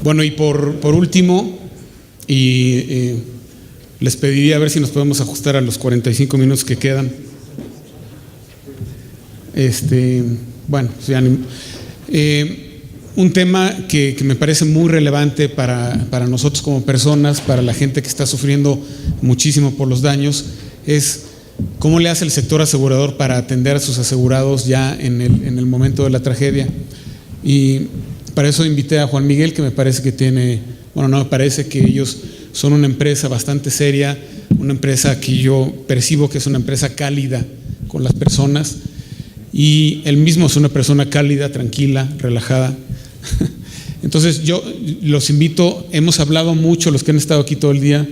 Bueno, y por último, les pediría a ver si nos podemos ajustar a los 45 minutos que quedan. Bueno, un tema que me parece muy relevante para nosotros como personas, para la gente que está sufriendo muchísimo por los daños, es cómo le hace el sector asegurador para atender a sus asegurados ya en el momento de la tragedia. Y para eso invité a Juan Miguel, que me parece que me parece que ellos son una empresa bastante seria, una empresa que yo percibo que es una empresa cálida con las personas, y él mismo es una persona cálida, tranquila, relajada. Entonces yo los invito, hemos hablado mucho, los que han estado aquí todo el día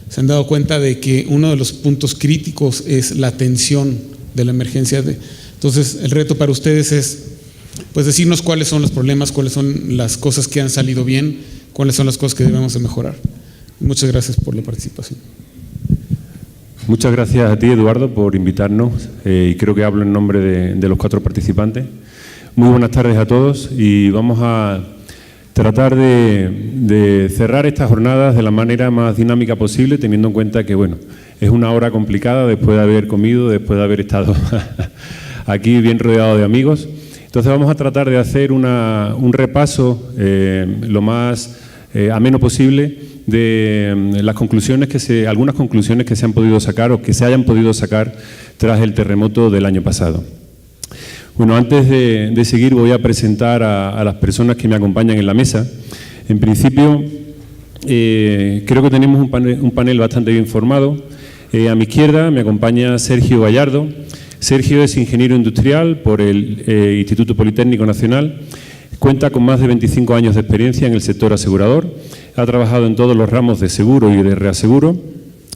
se han dado cuenta de que uno de los puntos críticos es la atención de la emergencia. Entonces el reto para ustedes es pues decirnos cuáles son los problemas, cuáles son las cosas que han salido bien, cuáles son las cosas que debemos de mejorar. Muchas gracias por la participación. Muchas gracias a ti, Eduardo, por invitarnos, y creo que hablo en nombre de los 4 participantes. Muy buenas tardes a todos, y vamos a tratar de cerrar estas jornadas de la manera más dinámica posible, teniendo en cuenta que, bueno, es una hora complicada después de haber comido, después de haber estado aquí bien rodeado de amigos. Entonces vamos a tratar de hacer un repaso lo más ameno posible de las conclusiones algunas conclusiones que se han podido sacar o que se hayan podido sacar tras el terremoto del año pasado. Bueno, antes de seguir voy a presentar a las personas que me acompañan en la mesa. En principio, creo que tenemos un panel bastante bien formado. A mi izquierda me acompaña Sergio Gallardo. Sergio es ingeniero industrial por el Instituto Politécnico Nacional. Cuenta con más de 25 años de experiencia en el sector asegurador. Ha trabajado en todos los ramos de seguro y de reaseguro,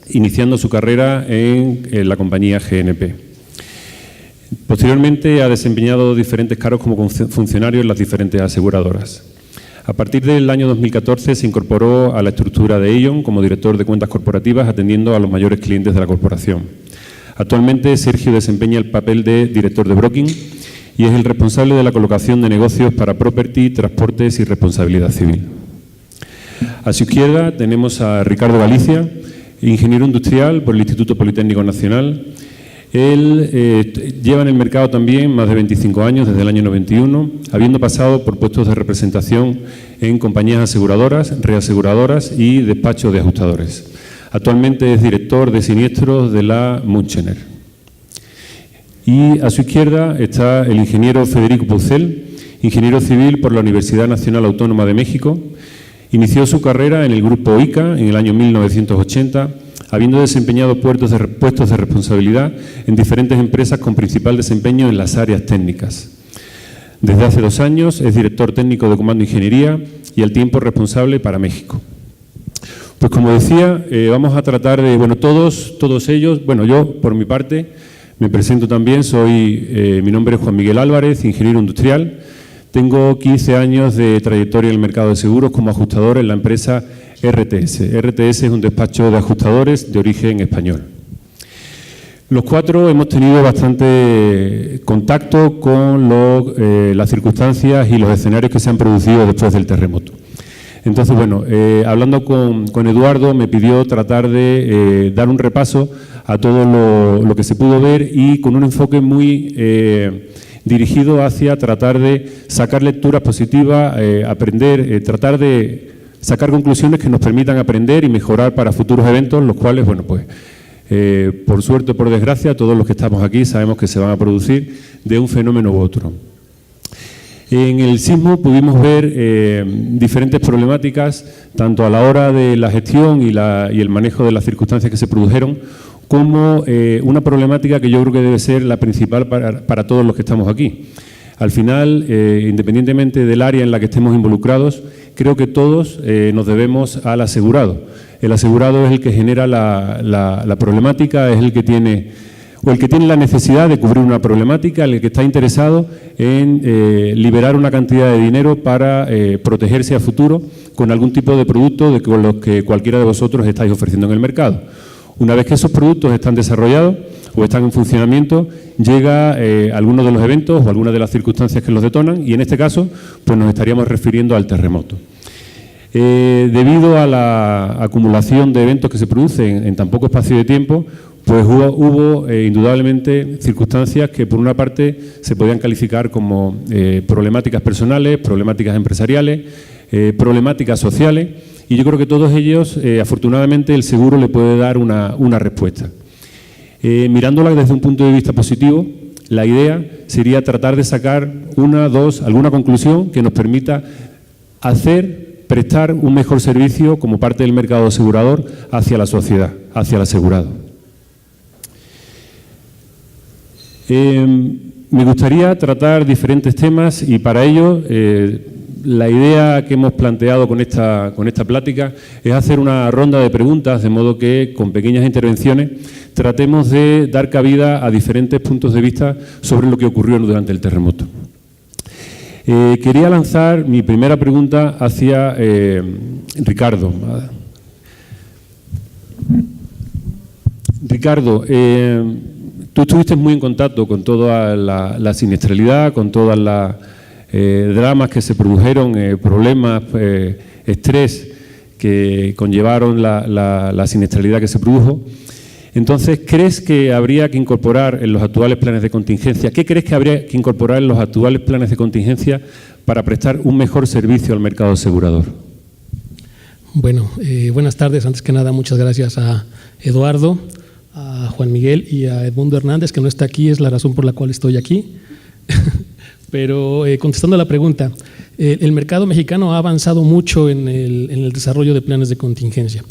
iniciando su carrera en la compañía GNP. Posteriormente ha desempeñado diferentes cargos como funcionario en las diferentes aseguradoras. A partir del año 2014 se incorporó a la estructura de Aon como director de cuentas corporativas, atendiendo a los mayores clientes de la corporación. Actualmente Sergio desempeña el papel de director de broking y es el responsable de la colocación de negocios para property, transportes y responsabilidad civil. A su izquierda tenemos a Ricardo Galicia, ingeniero industrial por el Instituto Politécnico Nacional. Él lleva en el mercado también más de 25 años, desde el año 91, habiendo pasado por puestos de representación en compañías aseguradoras, reaseguradoras y despachos de ajustadores. Actualmente es director de siniestros de la Münchener. Y a su izquierda está el ingeniero Federico Pucel, ingeniero civil por la Universidad Nacional Autónoma de México. Inició su carrera en el grupo ICA en el año 1980, habiendo desempeñado puestos de responsabilidad en diferentes empresas con principal desempeño en las áreas técnicas. Desde hace 2 años es director técnico de Comando Ingeniería y al tiempo responsable para México. Pues como decía, vamos a tratar de, todos ellos, yo por mi parte me presento también, mi nombre es Juan Miguel Álvarez, ingeniero industrial. Tengo 15 años de trayectoria en el mercado de seguros como ajustador en la empresa RTS. RTS es un despacho de ajustadores de origen español. Los 4 hemos tenido bastante contacto con las circunstancias y los escenarios que se han producido después del terremoto. Entonces, hablando con Eduardo, me pidió tratar de dar un repaso a todo lo que se pudo ver y con un enfoque muy dirigido hacia tratar de sacar lecturas positivas, aprender, tratar de sacar conclusiones que nos permitan aprender y mejorar para futuros eventos, los cuales, por suerte o por desgracia, todos los que estamos aquí sabemos que se van a producir de un fenómeno u otro. En el sismo pudimos ver diferentes problemáticas, tanto a la hora de la gestión y el manejo de las circunstancias que se produjeron, como una problemática que yo creo que debe ser la principal para todos los que estamos aquí. Al final, independientemente del área en la que estemos involucrados, creo que todos nos debemos al asegurado. El asegurado es el que genera la problemática, es el que tiene la necesidad de cubrir una problemática, el que está interesado en liberar una cantidad de dinero para protegerse a futuro con algún tipo de producto con los que cualquiera de vosotros estáis ofreciendo en el mercado. Una vez que esos productos están desarrollados o están en funcionamiento, llega alguno de los eventos o alguna de las circunstancias que los detonan y en este caso pues nos estaríamos refiriendo al terremoto. Debido a la acumulación de eventos que se producen en tan poco espacio de tiempo, pues hubo indudablemente circunstancias que por una parte se podían calificar como problemáticas personales, problemáticas empresariales, problemáticas sociales, y yo creo que todos ellos, afortunadamente, el seguro le puede dar una respuesta. Mirándola desde un punto de vista positivo, la idea sería tratar de sacar alguna conclusión que nos permita prestar un mejor servicio como parte del mercado asegurador hacia la sociedad, hacia el asegurado. Me gustaría tratar diferentes temas y para ello la idea que hemos planteado con esta plática es hacer una ronda de preguntas, de modo que con pequeñas intervenciones tratemos de dar cabida a diferentes puntos de vista sobre lo que ocurrió durante el terremoto. Quería lanzar mi primera pregunta hacia Ricardo. Ricardo, tú estuviste muy en contacto con toda la siniestralidad, con todas las dramas que se produjeron, problemas, estrés que conllevaron la siniestralidad que se produjo. Entonces, ¿crees que habría que incorporar en los actuales planes de contingencia? ¿Qué crees que habría que incorporar en los actuales planes de contingencia para prestar un mejor servicio al mercado asegurador? Bueno, buenas tardes. Antes que nada, muchas gracias a Eduardo, a Juan Miguel y a Edmundo Hernández, que no está aquí, es la razón por la cual estoy aquí. Pero contestando a la pregunta, el mercado mexicano ha avanzado mucho en el desarrollo de planes de contingencia.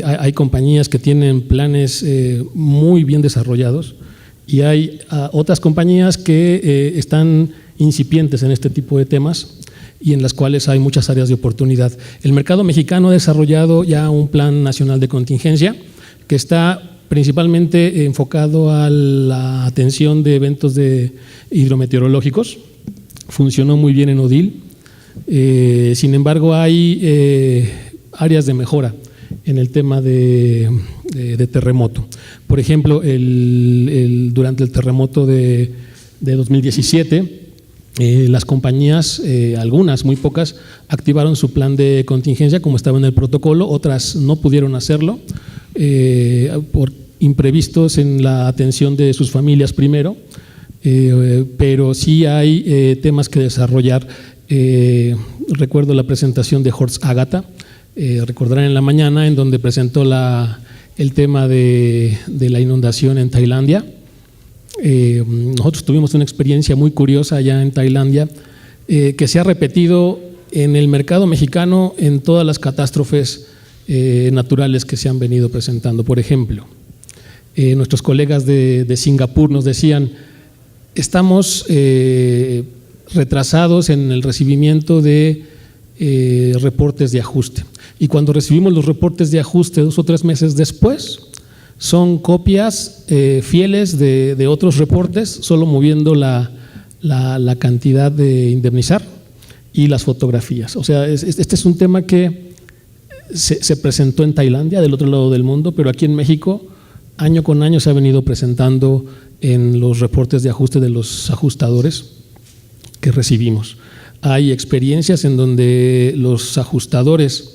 Hay compañías que tienen planes muy bien desarrollados y hay otras compañías que están incipientes en este tipo de temas y en las cuales hay muchas áreas de oportunidad. El mercado mexicano ha desarrollado ya un plan nacional de contingencia que está principalmente enfocado a la atención de eventos hidrometeorológicos. Funcionó muy bien en Odil. Sin embargo, hay áreas de mejora en el tema de terremoto. Por ejemplo, durante el terremoto de 2017, las compañías, algunas, muy pocas, activaron su plan de contingencia como estaba en el protocolo, otras no pudieron hacerlo por imprevistos en la atención de sus familias primero, pero sí hay temas que desarrollar. Recuerdo la presentación de Horst Agata, recordarán en la mañana, en donde presentó el tema de la inundación en Tailandia. Nosotros tuvimos una experiencia muy curiosa allá en Tailandia, que se ha repetido en el mercado mexicano en todas las catástrofes naturales que se han venido presentando. Por ejemplo, nuestros colegas de Singapur nos decían: estamos retrasados en el recibimiento de reportes de ajuste. Y cuando recibimos los reportes de ajuste 2 o 3 meses después, son copias fieles de otros reportes, solo moviendo la cantidad de indemnizar y las fotografías. O sea, este es un tema que se presentó en Tailandia, del otro lado del mundo, pero aquí en México, año con año se ha venido presentando en los reportes de ajuste de los ajustadores que recibimos. Hay experiencias en donde los ajustadores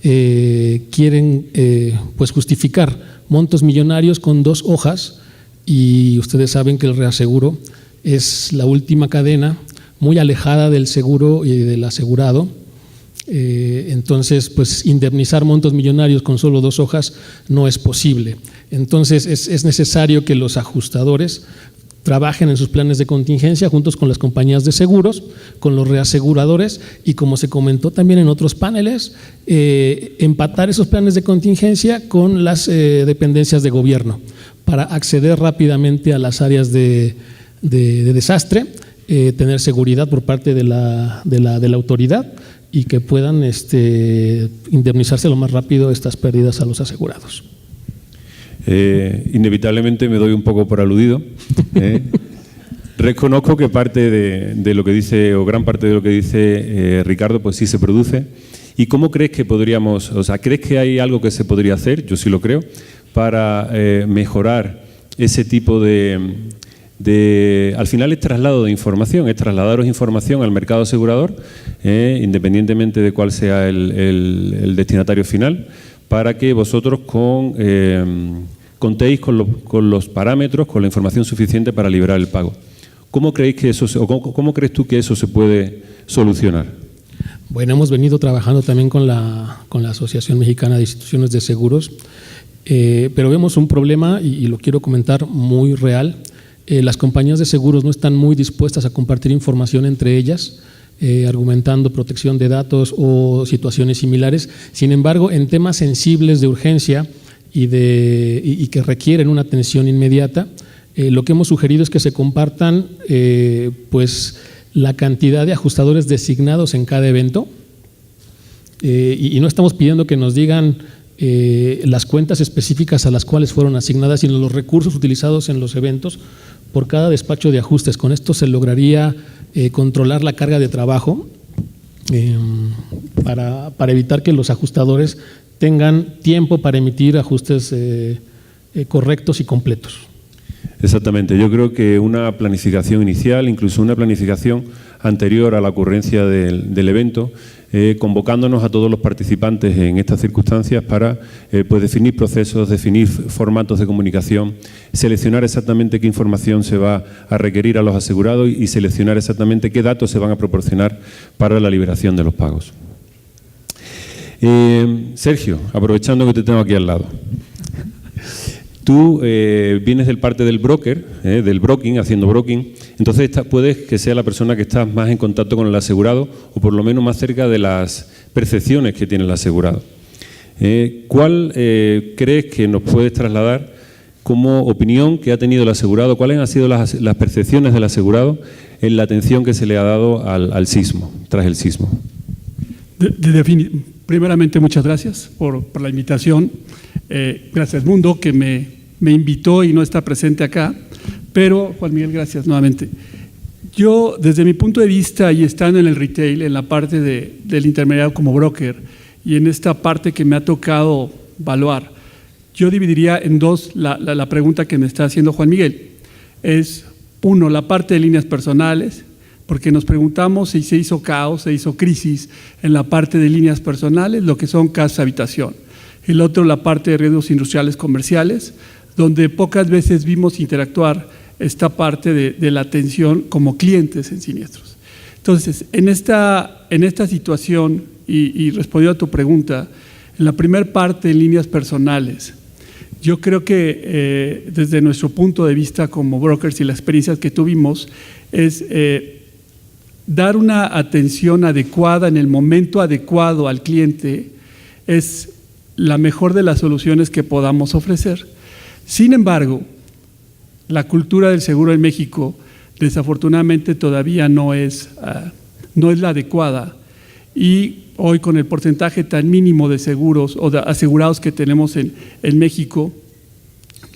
quieren pues justificar montos millonarios con 2 hojas, y ustedes saben que el reaseguro es la última cadena muy alejada del seguro y del asegurado. Entonces, pues indemnizar montos millonarios con solo 2 hojas no es posible. Entonces, es necesario que los ajustadores trabajen en sus planes de contingencia juntos con las compañías de seguros, con los reaseguradores y, como se comentó también en otros paneles, empatar esos planes de contingencia con las dependencias de gobierno para acceder rápidamente a las áreas de desastre, tener seguridad por parte de la autoridad y que puedan indemnizarse lo más rápido estas pérdidas a los asegurados. Inevitablemente me doy un poco por aludido. Reconozco que parte de lo que dice, o gran parte de lo que dice Ricardo, pues sí se produce. ¿Y cómo crees que podríamos, crees que hay algo que se podría hacer, yo sí lo creo, para mejorar ese tipo de al final es traslado de información, es trasladaros información al mercado asegurador, independientemente de cuál sea el destinatario final, para que vosotros contéis con los parámetros, con la información suficiente para liberar el pago. ¿Cómo creéis que cómo crees tú que eso se puede solucionar? Bueno, hemos venido trabajando también con la Asociación Mexicana de Instituciones de Seguros, pero vemos un problema, y lo quiero comentar, muy real. Las compañías de seguros no están muy dispuestas a compartir información entre ellas, argumentando protección de datos o situaciones similares. Sin embargo, en temas sensibles de urgencia y que requieren una atención inmediata, lo que hemos sugerido es que se compartan pues la cantidad de ajustadores designados en cada evento, y no estamos pidiendo que nos digan las cuentas específicas a las cuales fueron asignadas, sino los recursos utilizados en los eventos por cada despacho de ajustes. Con esto se lograría controlar la carga de trabajo para evitar que los ajustadores tengan tiempo para emitir ajustes correctos y completos. Exactamente. Yo creo que una planificación inicial, incluso una planificación anterior a la ocurrencia del evento, convocándonos a todos los participantes en estas circunstancias para pues definir procesos, definir formatos de comunicación, seleccionar exactamente qué información se va a requerir a los asegurados y seleccionar exactamente qué datos se van a proporcionar para la liberación de los pagos. Sergio, aprovechando que te tengo aquí al lado. Tú vienes del parte del broker, del broking, haciendo broking, entonces puedes que sea la persona que está más en contacto con el asegurado o por lo menos más cerca de las percepciones que tiene el asegurado. ¿Cuál crees que nos puedes trasladar como opinión que ha tenido el asegurado? ¿Cuáles han sido las percepciones del asegurado en la atención que se le ha dado al sismo, tras el sismo? Primeramente, muchas gracias por la invitación. Gracias, Mundo, que me invitó y no está presente acá. Pero, Juan Miguel, gracias nuevamente. Yo, desde mi punto de vista, y estando en el retail, en la parte del intermediario como broker, y en esta parte que me ha tocado evaluar, yo dividiría en dos la pregunta que me está haciendo Juan Miguel. Es, uno, la parte de líneas personales, porque nos preguntamos si se hizo caos, se hizo crisis en la parte de líneas personales, lo que son casas habitación. El otro, la parte de riesgos industriales comerciales, donde pocas veces vimos interactuar esta parte de la atención como clientes en siniestros. Entonces, en esta situación, y respondiendo a tu pregunta, en la primera parte, en líneas personales, yo creo que desde nuestro punto de vista como brokers y las experiencias que tuvimos, es dar una atención adecuada en el momento adecuado al cliente es la mejor de las soluciones que podamos ofrecer. Sin embargo, la cultura del seguro en México desafortunadamente todavía no es la adecuada, y hoy con el porcentaje tan mínimo de seguros o de asegurados que tenemos en México,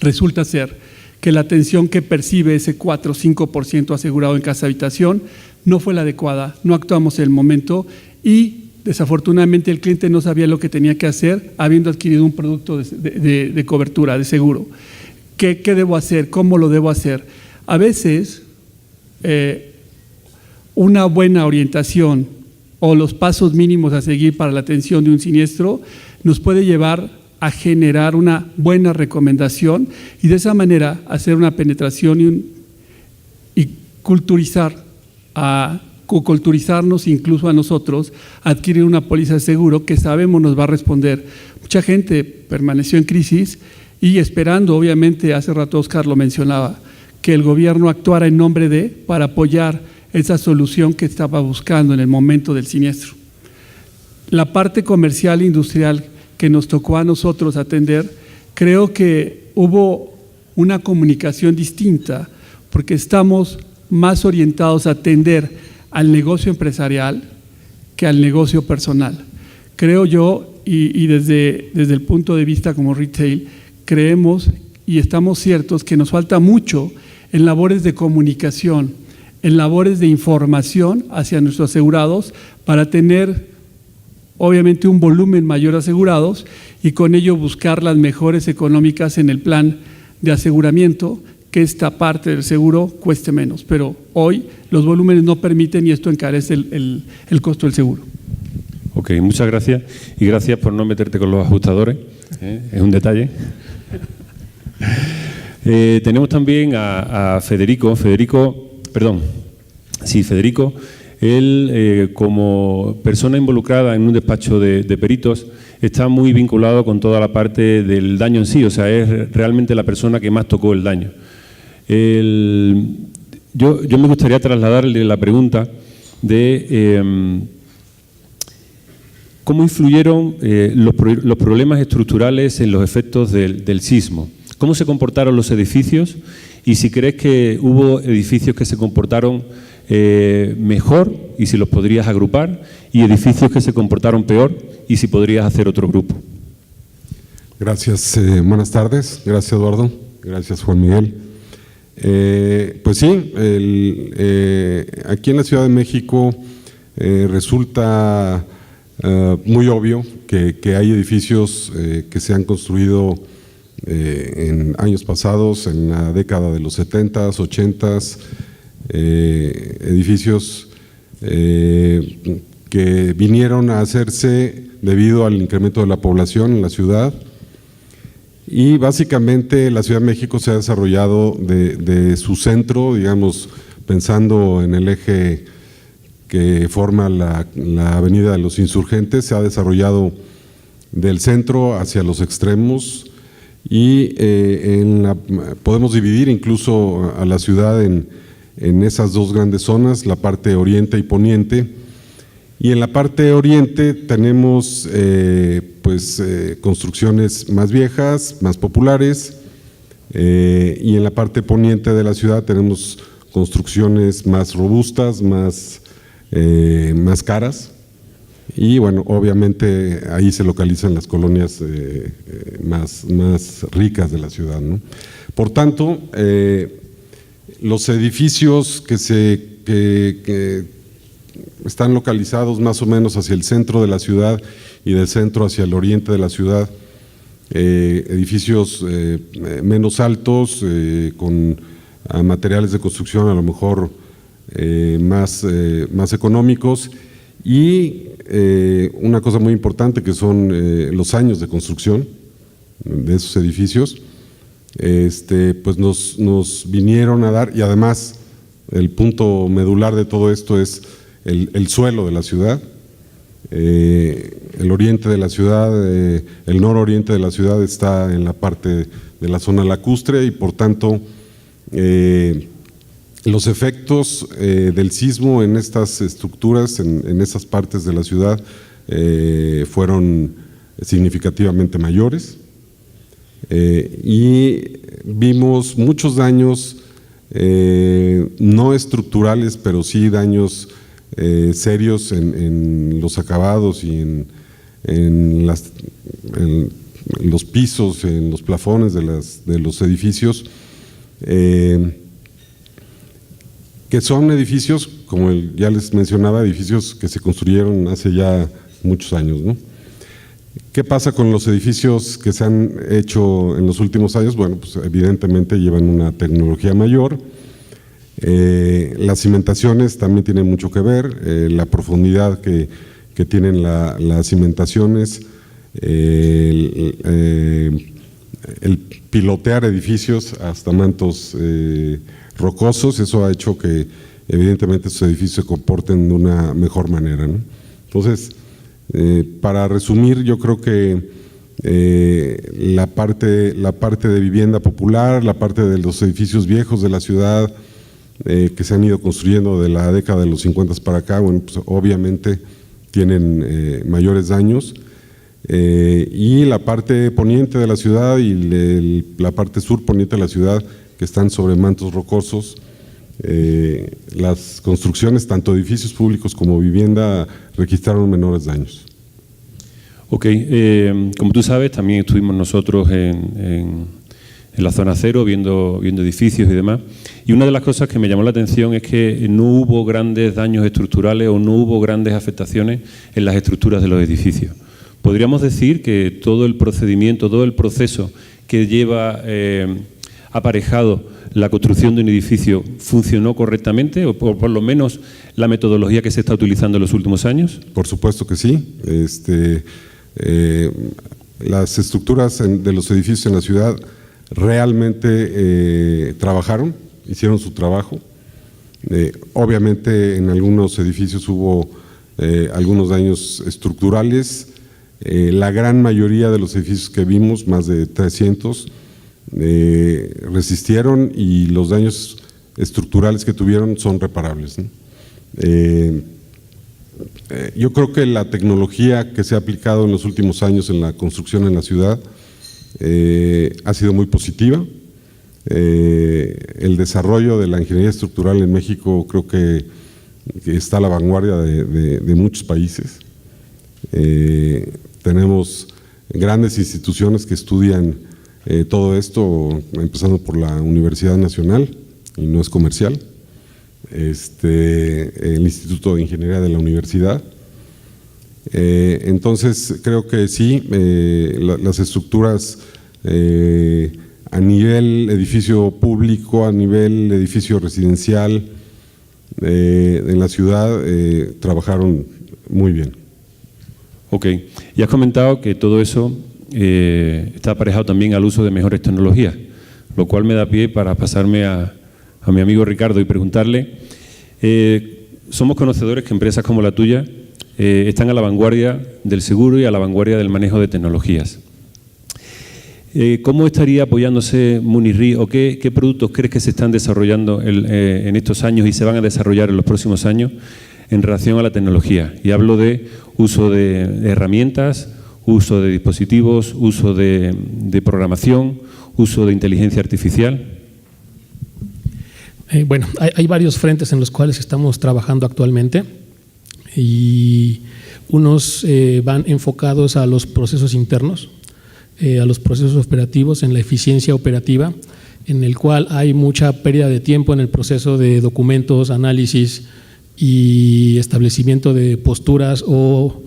resulta ser que la atención que percibe ese 4 o 5% asegurado en casa habitación no fue la adecuada, no actuamos en el momento y desafortunadamente el cliente no sabía lo que tenía que hacer habiendo adquirido un producto de cobertura, de seguro. ¿Qué debo hacer? ¿Cómo lo debo hacer? A veces una buena orientación o los pasos mínimos a seguir para la atención de un siniestro nos puede llevar a generar una buena recomendación y de esa manera hacer una penetración y culturizarnos incluso a nosotros, a adquirir una póliza de seguro que sabemos nos va a responder. Mucha gente permaneció en crisis y esperando, obviamente, hace rato Oscar lo mencionaba, que el gobierno actuara en nombre de, para apoyar esa solución que estaba buscando en el momento del siniestro. La parte comercial e industrial que nos tocó a nosotros atender, creo que hubo una comunicación distinta porque estamos más orientados a atender al negocio empresarial que al negocio personal. Creo yo, y desde el punto de vista como retail, creemos y estamos ciertos que nos falta mucho en labores de comunicación, en labores de información hacia nuestros asegurados para tener obviamente un volumen mayor de asegurados y con ello buscar las mejores económicas en el plan de aseguramiento que esta parte del seguro cueste menos, pero hoy los volúmenes no permiten y esto encarece el costo del seguro. Ok, muchas gracias y gracias por no meterte con los ajustadores, es un detalle. Tenemos también a Federico. Federico, él como persona involucrada en un despacho de peritos está muy vinculado con toda la parte del daño en sí, o sea, es realmente la persona que más tocó el daño. Yo me gustaría trasladarle la pregunta de cómo influyeron los problemas estructurales en los efectos del sismo. ¿Cómo se comportaron los edificios? Y si crees que hubo edificios que se comportaron mejor y si los podrías agrupar, y edificios que se comportaron peor y si podrías hacer otro grupo. Gracias, buenas tardes. Gracias, Eduardo. Gracias, Juan Miguel. Pues sí, aquí en la Ciudad de México resulta muy obvio que hay edificios que se han construido en años pasados, en la década de los 70s, 80s, edificios que vinieron a hacerse debido al incremento de la población en la ciudad. Y básicamente la Ciudad de México se ha desarrollado de su centro, digamos, pensando en el eje que forma la Avenida de los Insurgentes, se ha desarrollado del centro hacia los extremos y podemos dividir incluso a la ciudad en esas dos grandes zonas, la parte oriente y poniente. Y en la parte oriente tenemos construcciones más viejas, más populares, y en la parte poniente de la ciudad tenemos construcciones más robustas, más caras, y bueno, obviamente ahí se localizan las colonias más ricas de la ciudad, ¿no? Por tanto, los edificios que están localizados más o menos hacia el centro de la ciudad y del centro hacia el oriente de la ciudad, edificios menos altos, con materiales de construcción a lo mejor más económicos, y una cosa muy importante que son los años de construcción de esos edificios, pues nos vinieron a dar, y además el punto medular de todo esto es el suelo de la ciudad. El oriente de la ciudad, el nororiente de la ciudad está en la parte de la zona lacustre y por tanto los efectos del sismo en estas estructuras, en esas partes de la ciudad fueron significativamente mayores, y vimos muchos daños no estructurales, pero sí daños serios en los acabados y en los pisos, en los plafones de los edificios, que son edificios, como ya les mencionaba, edificios que se construyeron hace ya muchos años, ¿no? ¿Qué pasa con los edificios que se han hecho en los últimos años? Bueno, pues evidentemente llevan una tecnología mayor. Las cimentaciones también tienen mucho que ver, la profundidad que tienen las cimentaciones, el pilotear edificios hasta mantos rocosos, eso ha hecho que evidentemente estos edificios se comporten de una mejor manera, ¿no? Entonces, para resumir, yo creo que la parte de vivienda popular, la parte de los edificios viejos de la ciudad que se han ido construyendo de la década de los 50 para acá, bueno, pues obviamente tienen mayores daños, y la parte poniente de la ciudad y la parte sur poniente de la ciudad, que están sobre mantos rocosos, las construcciones, tanto edificios públicos como vivienda, registraron menores daños. Ok, como tú sabes, también estuvimos nosotros en la zona cero viendo edificios y demás, y una de las cosas que me llamó la atención es que no hubo grandes daños estructurales o no hubo grandes afectaciones en las estructuras de los edificios. Podríamos decir que todo el procedimiento, todo el proceso que lleva aparejado la construcción de un edificio funcionó correctamente, o por lo menos la metodología que se está utilizando en los últimos años? Por supuesto que sí. Las estructuras de los edificios en la ciudad realmente trabajaron, hicieron su trabajo. Obviamente en algunos edificios hubo algunos daños estructurales. La gran mayoría de los edificios que vimos, más de 300, resistieron y los daños estructurales que tuvieron son reparables, ¿no? Yo creo que la tecnología que se ha aplicado en los últimos años en la construcción en la ciudad ha sido muy positiva. El desarrollo de la ingeniería estructural en México creo que está a la vanguardia de muchos países. Tenemos grandes instituciones que estudian todo esto, empezando por la Universidad Nacional, y no es comercial, el Instituto de Ingeniería de la Universidad. Entonces creo que sí, las estructuras a nivel edificio público, a nivel edificio residencial en la ciudad trabajaron muy bien. Ok, y has comentado que todo eso está aparejado también al uso de mejores tecnologías, lo cual me da pie para pasarme a mi amigo Ricardo y preguntarle, somos conocedores que empresas como la tuya están a la vanguardia del seguro y a la vanguardia del manejo de tecnologías. ¿Cómo estaría apoyándose Munirri o qué productos crees que se están desarrollando en estos años y se van a desarrollar en los próximos años en relación a la tecnología? Y hablo de uso de herramientas, uso de dispositivos, uso de programación, uso de inteligencia artificial. Bueno, hay varios frentes en los cuales estamos trabajando actualmente y unos van enfocados a los procesos internos, a los procesos operativos, en la eficiencia operativa, en el cual hay mucha pérdida de tiempo en el proceso de documentos, análisis y establecimiento de posturas o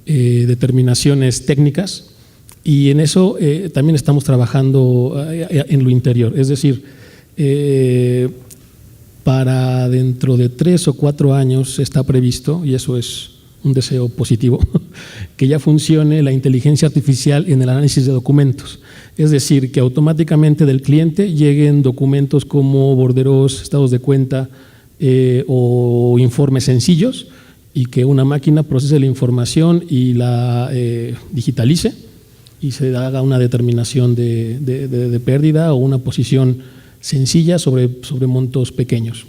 determinaciones técnicas, y en eso también estamos trabajando en lo interior, es decir, para dentro de 3 o 4 años está previsto, y eso es un deseo positivo, que ya funcione la inteligencia artificial en el análisis de documentos. Es decir, que automáticamente del cliente lleguen documentos como borderos, estados de cuenta o informes sencillos, y que una máquina procese la información y la digitalice y se haga una determinación de pérdida o una posición sencilla sobre montos pequeños.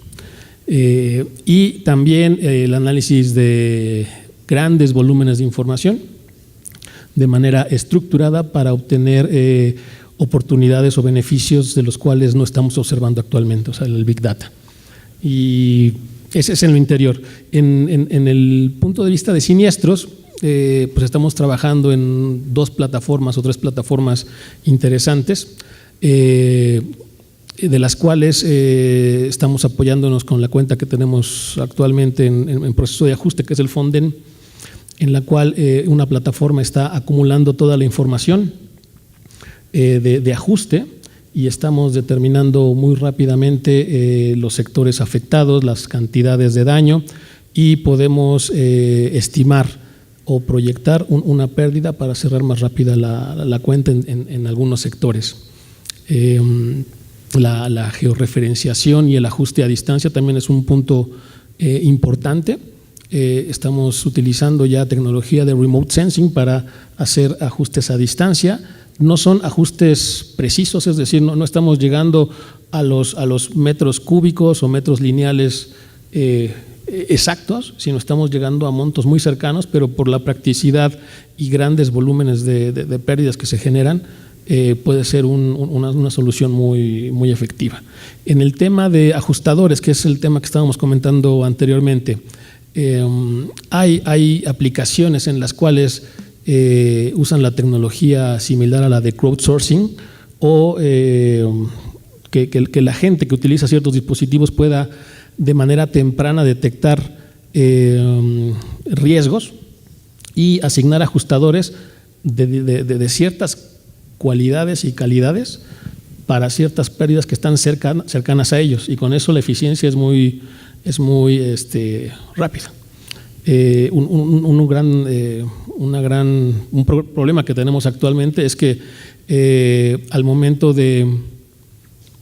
Y también el análisis de grandes volúmenes de información de manera estructurada para obtener oportunidades o beneficios de los cuales no estamos observando actualmente, o sea, el Big Data. Y ese es en lo interior. En el punto de vista de siniestros, pues estamos trabajando en 2 plataformas o 3 plataformas interesantes, de las cuales estamos apoyándonos con la cuenta que tenemos actualmente en proceso de ajuste, que es el Fonden, en la cual una plataforma está acumulando toda la información de ajuste, y estamos determinando muy rápidamente los sectores afectados, las cantidades de daño, y podemos estimar o proyectar una pérdida para cerrar más rápida la cuenta en algunos sectores. La georreferenciación y el ajuste a distancia también es un punto importante. Estamos utilizando ya tecnología de remote sensing para hacer ajustes a distancia. No son ajustes precisos, es decir, no estamos llegando a los metros cúbicos o metros lineales exactos, sino estamos llegando a montos muy cercanos, pero por la practicidad y grandes volúmenes de pérdidas que se generan, puede ser una solución muy efectiva. En el tema de ajustadores, que es el tema que estábamos comentando anteriormente, hay aplicaciones en las cuales usan la tecnología similar a la de crowdsourcing, o que la gente que utiliza ciertos dispositivos pueda de manera temprana detectar riesgos y asignar ajustadores de ciertas cualidades y calidades para ciertas pérdidas que están cercanas a ellos, y con eso la eficiencia es muy rápida. Un problema que tenemos actualmente es que al momento de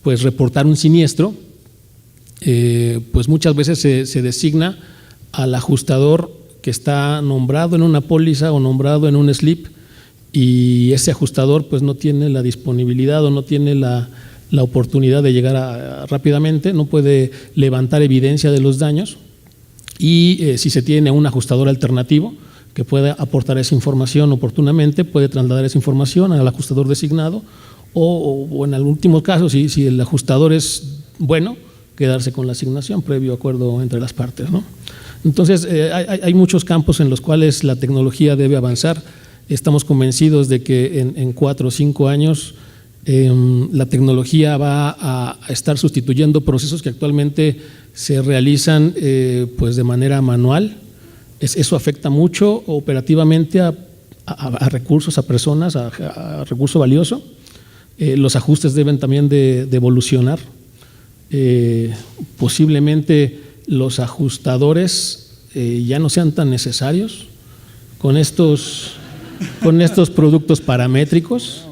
pues reportar un siniestro, pues muchas veces se designa al ajustador que está nombrado en una póliza o nombrado en un slip, y ese ajustador pues no tiene la disponibilidad o no tiene la oportunidad de llegar rápidamente, no puede levantar evidencia de los daños, y si se tiene un ajustador alternativo que pueda aportar esa información oportunamente, puede trasladar esa información al ajustador designado, o en el último caso, si el ajustador es bueno, quedarse con la asignación previo acuerdo entre las partes, ¿no? Entonces, hay muchos campos en los cuales la tecnología debe avanzar. Estamos convencidos de que en 4 o 5 años la tecnología va a estar sustituyendo procesos que actualmente se realizan pues de manera manual. Eso afecta mucho operativamente a recursos, a personas, a recurso valioso. Los ajustes deben también de evolucionar. Posiblemente los ajustadores ya no sean tan necesarios con estos productos paramétricos.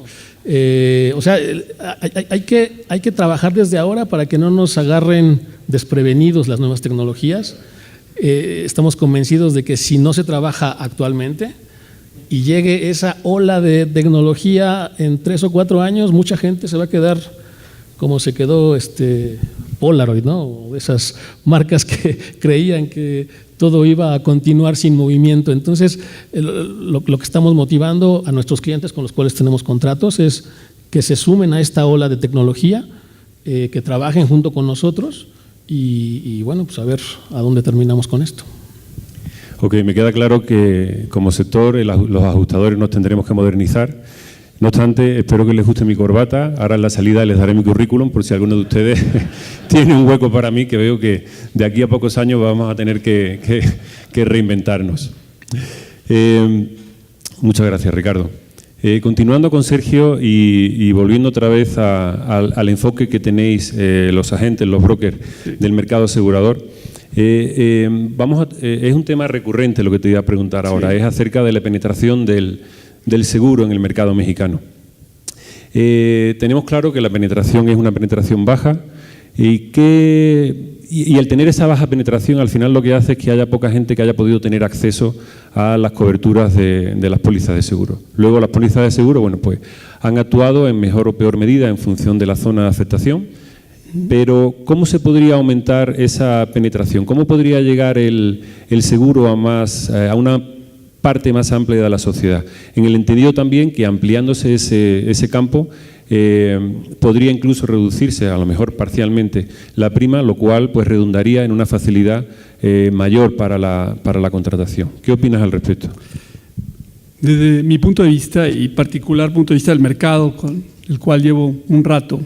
O sea, hay que trabajar desde ahora para que no nos agarren desprevenidos las nuevas tecnologías. Estamos convencidos de que si no se trabaja actualmente y llegue esa ola de tecnología en 3 o 4 años, mucha gente se va a quedar como se quedó Polaroid, ¿no? Esas marcas que creían que todo iba a continuar sin movimiento. Entonces, lo que estamos motivando a nuestros clientes con los cuales tenemos contratos es que se sumen a esta ola de tecnología, que trabajen junto con nosotros y bueno, pues a ver a dónde terminamos con esto. Ok, me queda claro que como sector los ajustadores nos tendremos que modernizar. No obstante, espero que les guste mi corbata. Ahora en la salida les daré mi currículum por si alguno de ustedes tiene un hueco para mí, que veo que de aquí a pocos años vamos a tener que reinventarnos. Muchas gracias, Ricardo. Continuando con Sergio y volviendo otra vez al enfoque que tenéis los agentes, los brokers del mercado asegurador, es un tema recurrente lo que te iba a preguntar ahora, es acerca de la penetración del seguro en el mercado mexicano. Tenemos claro que la penetración es una penetración baja y al tener esa baja penetración al final lo que hace es que haya poca gente que haya podido tener acceso a las coberturas de las pólizas de seguro. Luego las pólizas de seguro, bueno, pues han actuado en mejor o peor medida en función de la zona de afectación, pero ¿cómo se podría aumentar esa penetración? ¿Cómo podría llegar el seguro a una parte más amplia de la sociedad? En el entendido también que ampliándose ese campo podría incluso reducirse, a lo mejor parcialmente, la prima, lo cual pues redundaría en una facilidad mayor para la contratación. ¿Qué opinas al respecto? Desde mi punto de vista y particular punto de vista del mercado, con el cual llevo un rato,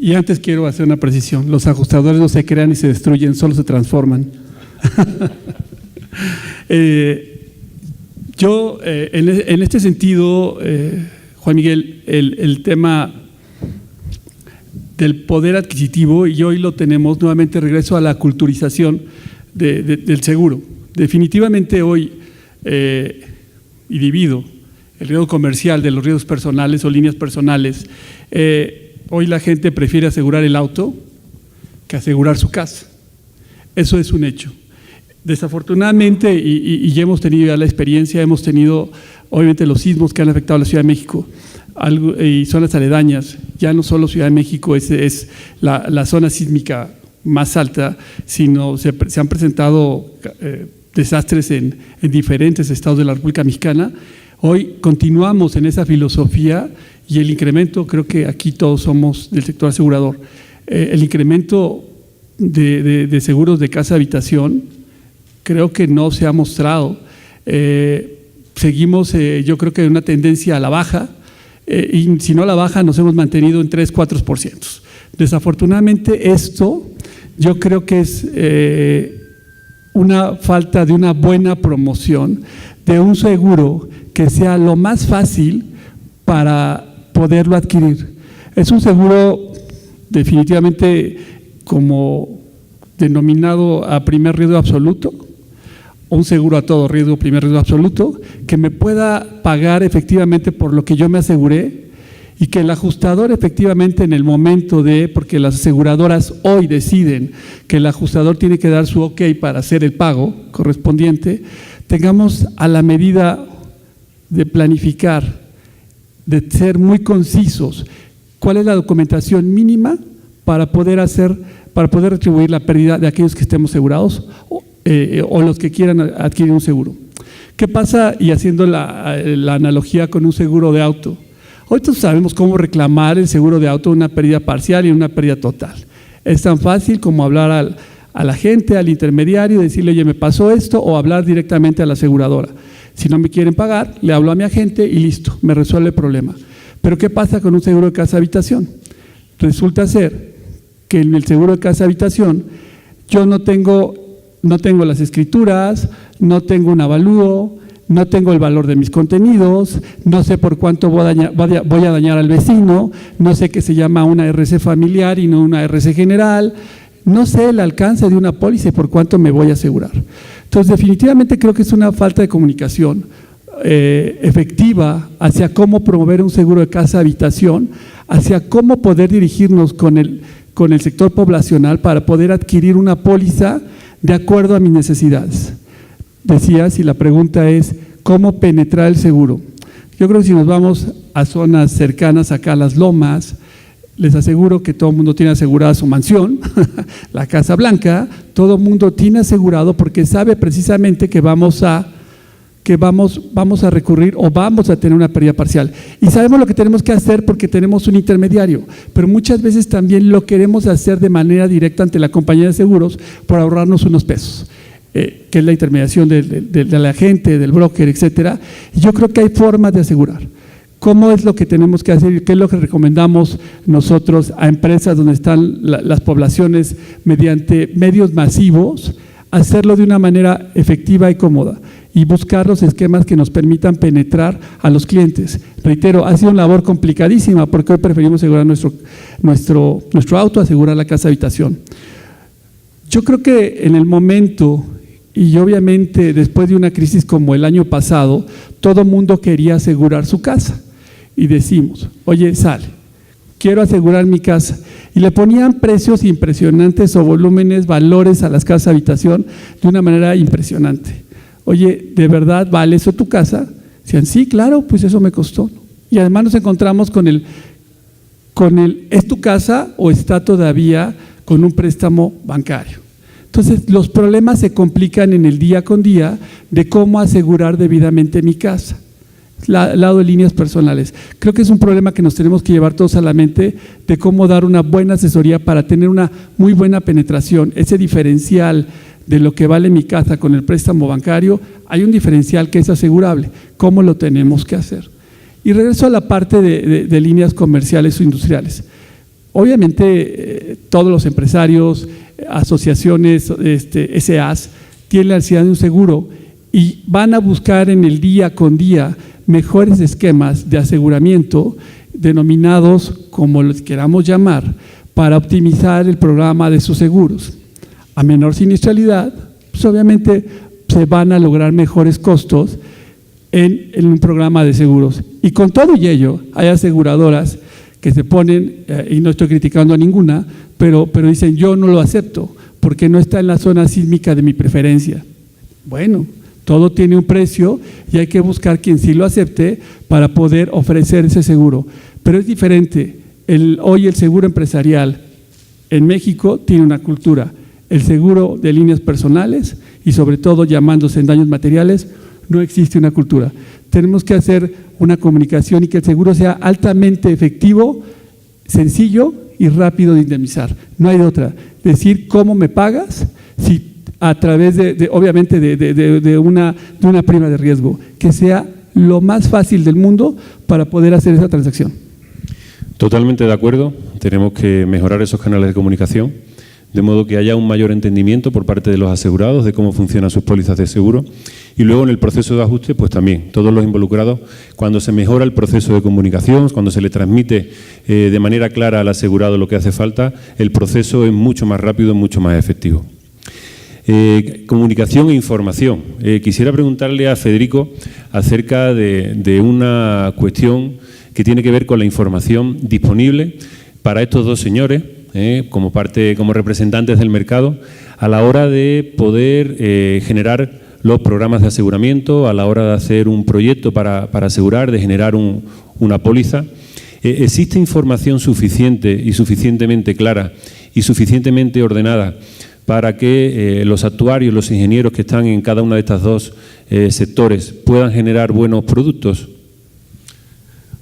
y antes quiero hacer una precisión: los ajustadores no se crean ni se destruyen, solo se transforman. Yo, en este sentido, Juan Miguel, el tema del poder adquisitivo, y hoy lo tenemos, nuevamente regreso a la culturización del seguro. Definitivamente hoy, y divido el riesgo comercial de los riesgos personales o líneas personales, hoy la gente prefiere asegurar el auto que asegurar su casa. Eso es un hecho. Desafortunadamente, y ya hemos tenido ya la experiencia, hemos tenido obviamente los sismos que han afectado a la Ciudad de México y zonas aledañas. Ya no solo Ciudad de México es la zona sísmica más alta, sino se han presentado desastres en diferentes estados de la República Mexicana. Hoy continuamos en esa filosofía y el incremento, creo que aquí todos somos del sector asegurador, el incremento de seguros de casa-habitación creo que no se ha mostrado. Seguimos, yo creo que en una tendencia a la baja, y si no a la baja nos hemos mantenido en 3-4%. Desafortunadamente esto yo creo que es una falta de una buena promoción de un seguro que sea lo más fácil para poderlo adquirir. Es un seguro definitivamente como denominado a primer riesgo absoluto, o un seguro a todo riesgo, primer riesgo absoluto, que me pueda pagar efectivamente por lo que yo me aseguré y que el ajustador efectivamente en el momento porque las aseguradoras hoy deciden que el ajustador tiene que dar su ok para hacer el pago correspondiente, tengamos a la medida de planificar, de ser muy concisos, cuál es la documentación mínima para poder retribuir la pérdida de aquellos que estemos asegurados o los que quieran adquirir un seguro. ¿Qué pasa? Y haciendo la analogía con un seguro de auto. Hoy todos sabemos cómo reclamar el seguro de auto, una pérdida parcial y una pérdida total. Es tan fácil como hablar a la gente, al intermediario, decirle, oye, me pasó esto, o hablar directamente a la aseguradora. Si no me quieren pagar, le hablo a mi agente y listo, me resuelve el problema. Pero ¿qué pasa con un seguro de casa-habitación? Resulta ser que en el seguro de casa-habitación yo no tengo las escrituras, no tengo un avalúo, no tengo el valor de mis contenidos, no sé por cuánto voy a dañar al vecino, no sé que se llama una RC familiar y no una RC general, no sé el alcance de una póliza y por cuánto me voy a asegurar. Entonces, definitivamente creo que es una falta de comunicación efectiva hacia cómo promover un seguro de casa-habitación, hacia cómo poder dirigirnos con el sector poblacional para poder adquirir una póliza de acuerdo a mis necesidades. Decías, y la pregunta es, ¿cómo penetrar el seguro? Yo creo que si nos vamos a zonas cercanas acá a las Lomas, les aseguro que todo el mundo tiene asegurada su mansión, la Casa Blanca, todo el mundo tiene asegurado porque sabe precisamente que vamos a recurrir o vamos a tener una pérdida parcial. Y sabemos lo que tenemos que hacer porque tenemos un intermediario, pero muchas veces también lo queremos hacer de manera directa ante la compañía de seguros por ahorrarnos unos pesos. Que es la intermediación del agente, del broker, etcétera. Y yo creo que hay formas de asegurar. ¿Cómo es lo que tenemos que hacer? ¿Qué es lo que recomendamos nosotros a empresas donde están las poblaciones mediante medios masivos? Hacerlo de una manera efectiva y cómoda y buscar los esquemas que nos permitan penetrar a los clientes. Reitero, ha sido una labor complicadísima porque hoy preferimos asegurar nuestro auto, asegurar la casa habitación. Yo creo que en el momento, y obviamente después de una crisis como el año pasado, todo mundo quería asegurar su casa. Y decimos, oye, sale, quiero asegurar mi casa. Y le ponían precios impresionantes o volúmenes, valores a las casas de habitación de una manera impresionante. Oye, ¿de verdad vale eso tu casa? Decían, sí, claro, pues eso me costó. Y además nos encontramos con el ¿es tu casa o está todavía con un préstamo bancario? Entonces, los problemas se complican en el día con día de cómo asegurar debidamente mi casa. Lado de líneas personales. Creo que es un problema que nos tenemos que llevar todos a la mente de cómo dar una buena asesoría para tener una muy buena penetración. Ese diferencial de lo que vale mi casa con el préstamo bancario, hay un diferencial que es asegurable. ¿Cómo lo tenemos que hacer? Y regreso a la parte de líneas comerciales o industriales. Obviamente, todos los empresarios, asociaciones, SAs, tienen la necesidad de un seguro y van a buscar en el día con día mejores esquemas de aseguramiento denominados, como los queramos llamar, para optimizar el programa de sus seguros. A menor siniestralidad, pues obviamente se van a lograr mejores costos en un programa de seguros. Y con todo y ello, hay aseguradoras que se ponen, y no estoy criticando a ninguna, pero dicen, yo no lo acepto, porque no está en la zona sísmica de mi preferencia. Bueno, todo tiene un precio y hay que buscar quien sí lo acepte para poder ofrecer ese seguro. Pero es diferente. Hoy el seguro empresarial en México tiene una cultura. El seguro de líneas personales y sobre todo llamándose en daños materiales, no existe una cultura. Tenemos que hacer una comunicación y que el seguro sea altamente efectivo, sencillo y rápido de indemnizar. No hay de otra. Decir cómo me pagas, si a través obviamente de una prima de riesgo, que sea lo más fácil del mundo para poder hacer esa transacción. Totalmente de acuerdo. Tenemos que mejorar esos canales de comunicación. de modo que haya un mayor entendimiento por parte de los asegurados de cómo funcionan sus pólizas de seguro. Y luego en el proceso de ajuste, pues también, todos los involucrados, cuando se mejora el proceso de comunicación, cuando se le transmite de manera clara al asegurado lo que hace falta, el proceso es mucho más rápido, mucho más efectivo. Comunicación e información. Quisiera preguntarle a Federico acerca de una cuestión que tiene que ver con la información disponible para estos dos señores, como representantes del mercado, a la hora de poder generar los programas de aseguramiento, a la hora de hacer un proyecto para asegurar, de generar una póliza. ¿Existe información suficiente y suficientemente clara y suficientemente ordenada para que los actuarios, los ingenieros que están en cada uno de estos dos sectores puedan generar buenos productos?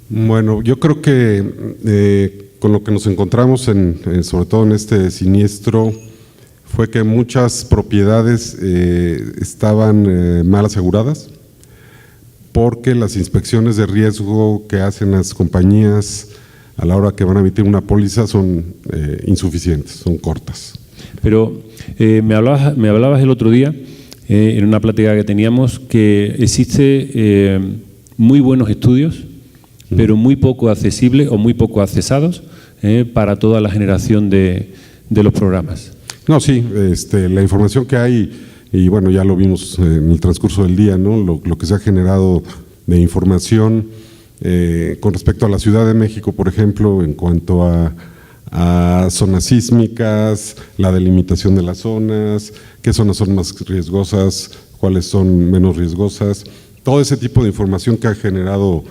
Bueno, yo creo que con lo que nos encontramos, sobre todo en este siniestro, fue que muchas propiedades estaban mal aseguradas porque las inspecciones de riesgo que hacen las compañías a la hora que van a emitir una póliza son insuficientes, son cortas. Pero me hablabas el otro día, en una plática que teníamos, que existe muy buenos estudios, pero muy poco accesibles o muy poco accesados para toda la generación de los programas. No, sí, la información que hay, y bueno, ya lo vimos en el transcurso del día, ¿no? Lo que se ha generado de información con respecto a la Ciudad de México, por ejemplo, en cuanto a zonas sísmicas, la delimitación de las zonas, qué zonas son más riesgosas, cuáles son menos riesgosas, todo ese tipo de información que ha generado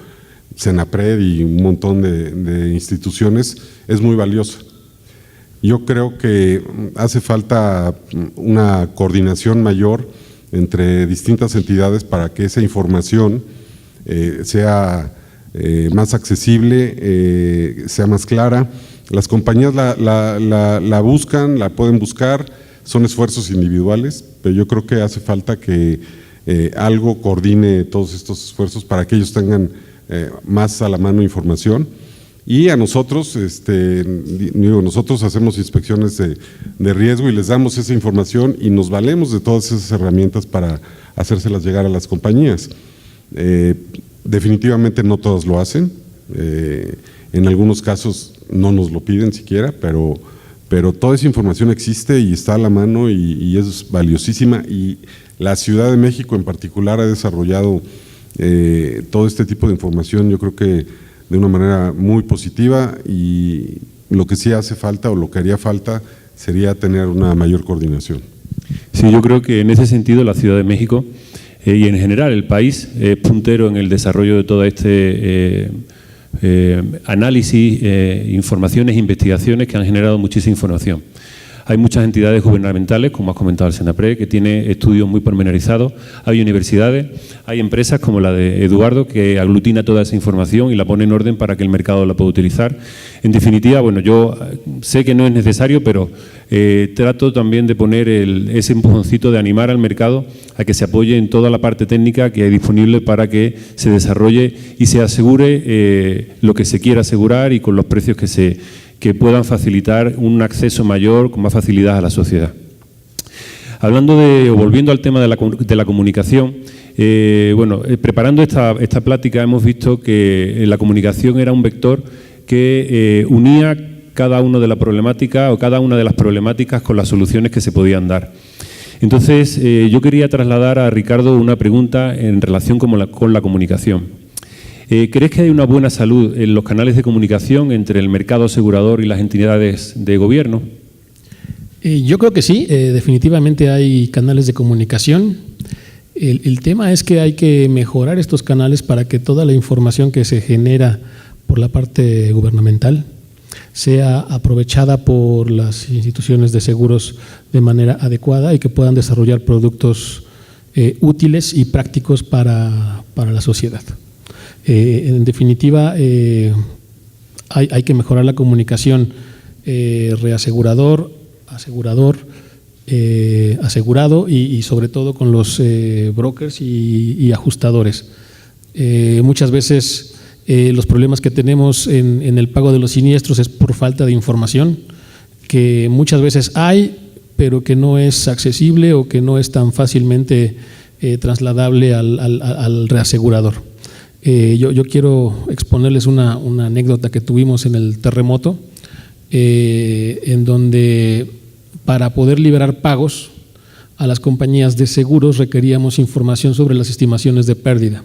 Senapred y un montón de instituciones es muy valiosa. Yo creo que hace falta una coordinación mayor entre distintas entidades para que esa información sea más accesible, sea más clara. Las compañías la buscan, la pueden buscar, son esfuerzos individuales, pero yo creo que hace falta que algo coordine todos estos esfuerzos para que ellos tengan más a la mano información. Y a nosotros, nosotros hacemos inspecciones de riesgo y les damos esa información y nos valemos de todas esas herramientas para hacérselas llegar a las compañías. Definitivamente no todas lo hacen, en algunos casos no nos lo piden siquiera, pero toda esa información existe y está a la mano y es valiosísima, y la Ciudad de México en particular ha desarrollado todo este tipo de información, yo creo que de una manera muy positiva, y lo que sí hace falta o lo que haría falta sería tener una mayor coordinación. Sí, yo creo que en ese sentido la Ciudad de México y en general el país es puntero en el desarrollo de todo este análisis, informaciones e investigaciones que han generado muchísima información. Hay muchas entidades gubernamentales, como has comentado el Senapred, que tiene estudios muy pormenorizados. Hay universidades, hay empresas como la de Eduardo que aglutina toda esa información y la pone en orden para que el mercado la pueda utilizar. En definitiva, bueno, yo sé que no es necesario, pero trato también de poner ese empujoncito de animar al mercado a que se apoye en toda la parte técnica que hay disponible para que se desarrolle y se asegure lo que se quiera asegurar y con los precios que puedan facilitar un acceso mayor con más facilidad a la sociedad. Volviendo al tema de la comunicación, preparando esta plática hemos visto que la comunicación era un vector que unía cada una de las problemáticas con las soluciones que se podían dar. Entonces, yo quería trasladar a Ricardo una pregunta en relación con la comunicación. ¿Crees que hay una buena salud en los canales de comunicación entre el mercado asegurador y las entidades de gobierno? Yo creo que sí, definitivamente hay canales de comunicación. El tema es que hay que mejorar estos canales para que toda la información que se genera por la parte gubernamental sea aprovechada por las instituciones de seguros de manera adecuada y que puedan desarrollar productos útiles y prácticos para la sociedad. En definitiva, hay que mejorar la comunicación reasegurador, asegurador, asegurado y sobre todo con los brokers y ajustadores. Muchas veces los problemas que tenemos en el pago de los siniestros es por falta de información. que muchas veces hay, pero que no es accesible o que no es tan fácilmente trasladable al reasegurador. Yo quiero exponerles una anécdota que tuvimos en el terremoto, en donde para poder liberar pagos a las compañías de seguros requeríamos información sobre las estimaciones de pérdida.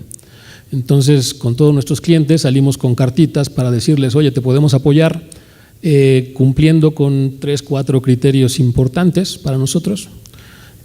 Entonces, con todos nuestros clientes salimos con cartitas para decirles, oye, te podemos apoyar cumpliendo con 3, 4 criterios importantes para nosotros.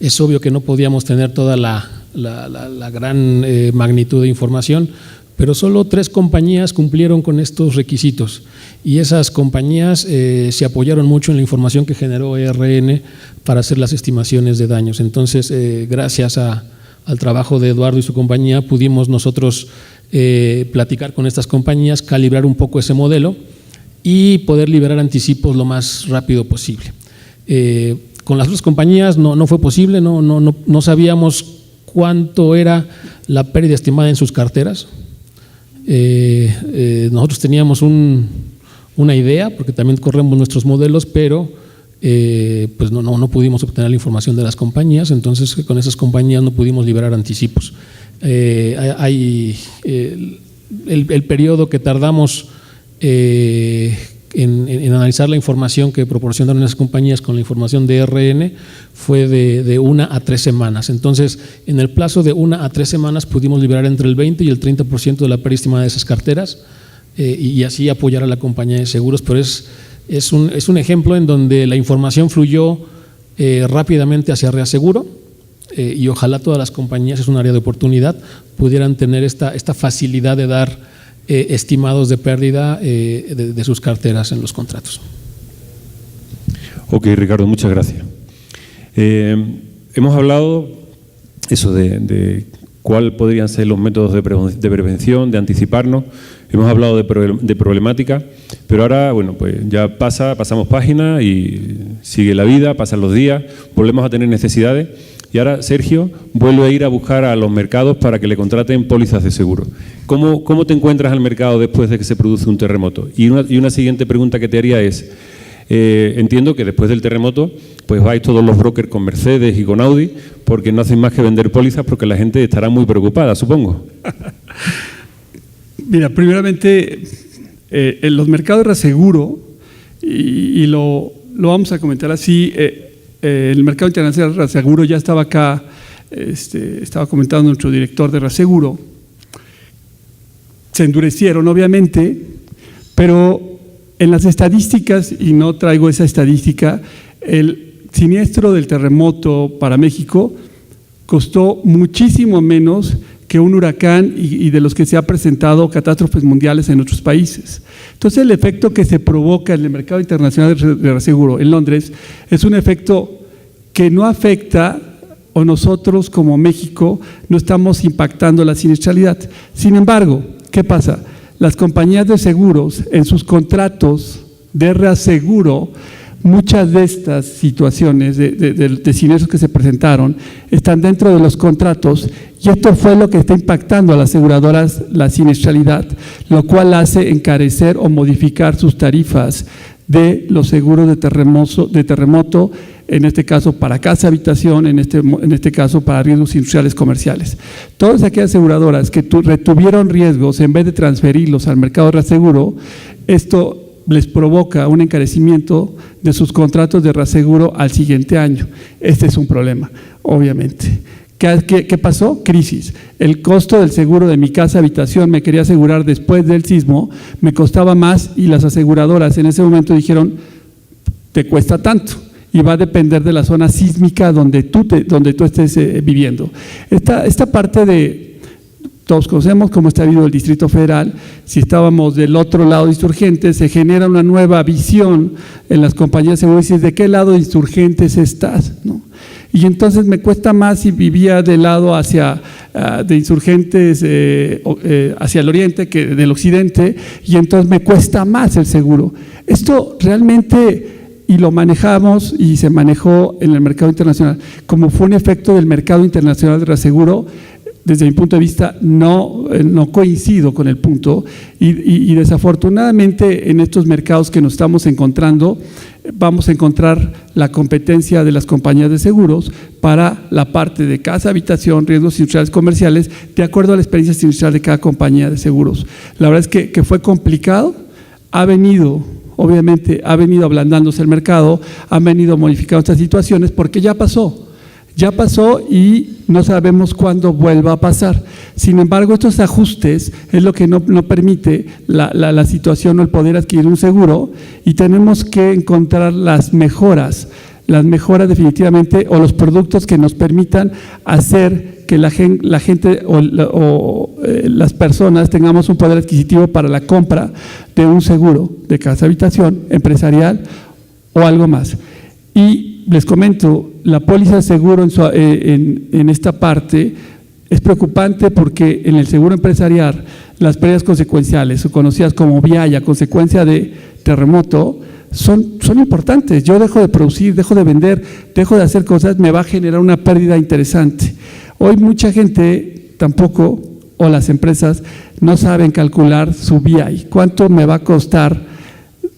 Es obvio que no podíamos tener toda la gran magnitud de información, pero solo 3 compañías cumplieron con estos requisitos y esas compañías se apoyaron mucho en la información que generó ERN para hacer las estimaciones de daños. Entonces, gracias al trabajo de Eduardo y su compañía, pudimos nosotros platicar con estas compañías, calibrar un poco ese modelo y poder liberar anticipos lo más rápido posible. Con las otras compañías no fue posible, no sabíamos cuánto era la pérdida estimada en sus carteras. Nosotros teníamos una idea, porque también corremos nuestros modelos, pero pues no pudimos obtener la información de las compañías, entonces con esas compañías no pudimos liberar anticipos. El periodo que tardamos en analizar la información que proporcionaron esas compañías con la información de ERN fue de 1 a 3 semanas. Entonces, en el plazo de 1 a 3 semanas pudimos liberar entre el 20 y el 30% de la pérdida estimada de esas carteras y así apoyar a la compañía de seguros, pero es un ejemplo en donde la información fluyó rápidamente hacia reaseguro y ojalá todas las compañías, es un área de oportunidad, pudieran tener esta facilidad de dar estimados de pérdida de sus carteras en los contratos. Ok, Ricardo, muchas gracias. Hemos hablado eso de cuáles podrían ser los métodos de prevención, de anticiparnos. Hemos hablado de problemática, pero ahora, bueno, pues ya pasamos página y sigue la vida, pasan los días, volvemos a tener necesidades y ahora Sergio vuelve a ir a buscar a los mercados para que le contraten pólizas de seguro. ¿Cómo te encuentras al mercado después de que se produce un terremoto? Y una siguiente pregunta que te haría es, entiendo que después del terremoto pues vais todos los brokers con Mercedes y con Audi porque no hacen más que vender pólizas porque la gente estará muy preocupada, supongo. Mira, primeramente, en los mercados de reaseguro, y lo vamos a comentar así, el mercado internacional de reaseguro ya estaba acá, estaba comentando nuestro director de reaseguro, se endurecieron obviamente, pero en las estadísticas, y no traigo esa estadística, el siniestro del terremoto para México costó muchísimo menos que un huracán y de los que se ha presentado catástrofes mundiales en otros países. Entonces, el efecto que se provoca en el mercado internacional de reaseguro en Londres es un efecto que no afecta, o nosotros como México no estamos impactando la siniestralidad. Sin embargo, ¿qué pasa? Las compañías de seguros en sus contratos de reaseguro, muchas de estas situaciones de siniestros que se presentaron están dentro de los contratos y esto fue lo que está impactando a las aseguradoras la siniestralidad, lo cual hace encarecer o modificar sus tarifas de los seguros de terremoto, en este caso para casa habitación, en este caso para riesgos industriales comerciales. Todas aquellas aseguradoras que retuvieron riesgos en vez de transferirlos al mercado de reaseguro, esto les provoca un encarecimiento de sus contratos de reaseguro al siguiente año. Este es un problema, obviamente. ¿Qué pasó? Crisis. El costo del seguro de mi casa habitación, me quería asegurar después del sismo, me costaba más y las aseguradoras en ese momento dijeron, te cuesta tanto y va a depender de la zona sísmica donde tú estés viviendo. Esta parte de… Todos conocemos cómo está vivo el Distrito Federal. Si estábamos del otro lado de Insurgentes, se genera una nueva visión en las compañías de seguros y dices, ¿de qué lado de Insurgentes estás? ¿No? Y entonces me cuesta más si vivía del lado de Insurgentes hacia el oriente que del occidente, y entonces me cuesta más el seguro. Esto realmente, y lo manejamos y se manejó en el mercado internacional, como fue un efecto del mercado internacional de reaseguro, desde mi punto de vista, no coincido con el punto y desafortunadamente en estos mercados que nos estamos encontrando, vamos a encontrar la competencia de las compañías de seguros para la parte de casa, habitación, riesgos industriales comerciales, de acuerdo a la experiencia industrial de cada compañía de seguros. La verdad es que fue complicado, obviamente ha venido ablandándose el mercado, han venido modificando estas situaciones porque ya pasó y no sabemos cuándo vuelva a pasar. Sin embargo, estos ajustes es lo que no permite la situación o el poder adquirir un seguro y tenemos que encontrar las mejoras definitivamente o los productos que nos permitan hacer que la gente o las personas tengamos un poder adquisitivo para la compra de un seguro de casa habitación, empresarial o algo más. Y les comento, la póliza de seguro en esta parte es preocupante porque en el seguro empresarial las pérdidas consecuenciales, o conocidas como VIA, a consecuencia de terremoto, son importantes. Yo dejo de producir, dejo de vender, dejo de hacer cosas, me va a generar una pérdida interesante. Hoy mucha gente tampoco, o las empresas, no saben calcular su VIA. ¿Cuánto me va a costar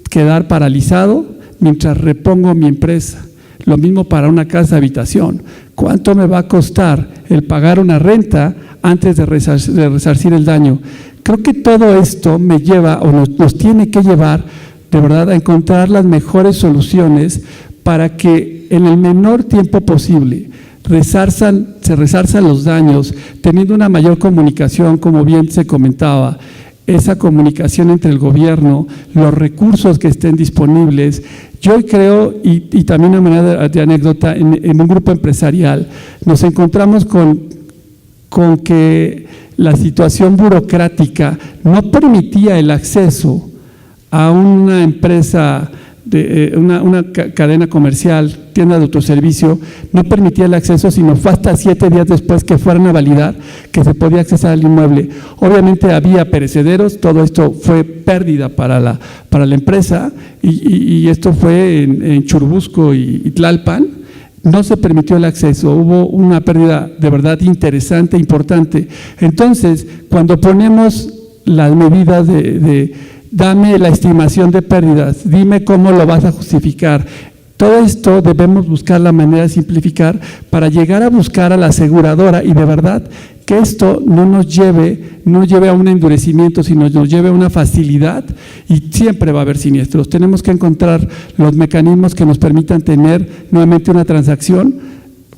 quedar paralizado mientras repongo mi empresa? Lo mismo para una casa habitación. ¿Cuánto me va a costar el pagar una renta antes de resarcir el daño? Creo que todo esto me lleva o nos tiene que llevar de verdad a encontrar las mejores soluciones para que en el menor tiempo posible se resarzan los daños, teniendo una mayor comunicación, como bien se comentaba, esa comunicación entre el gobierno, los recursos que estén disponibles. Yo creo, y también de manera de anécdota, en un grupo empresarial nos encontramos con que la situación burocrática no permitía el acceso a una empresa, una cadena comercial, tienda de autoservicio, no permitía el acceso, sino fue hasta 7 días después que fueran a validar que se podía accesar al inmueble. Obviamente había perecederos, todo esto fue pérdida para la empresa y esto fue en Churubusco y Tlalpan. No se permitió el acceso, hubo una pérdida de verdad interesante, importante. Entonces, cuando ponemos las medidas dame la estimación de pérdidas, dime cómo lo vas a justificar. Todo esto debemos buscar la manera de simplificar para llegar a buscar a la aseguradora y de verdad que esto no lleve a un endurecimiento, sino nos lleve a una facilidad y siempre va a haber siniestros. Tenemos que encontrar los mecanismos que nos permitan tener nuevamente una transacción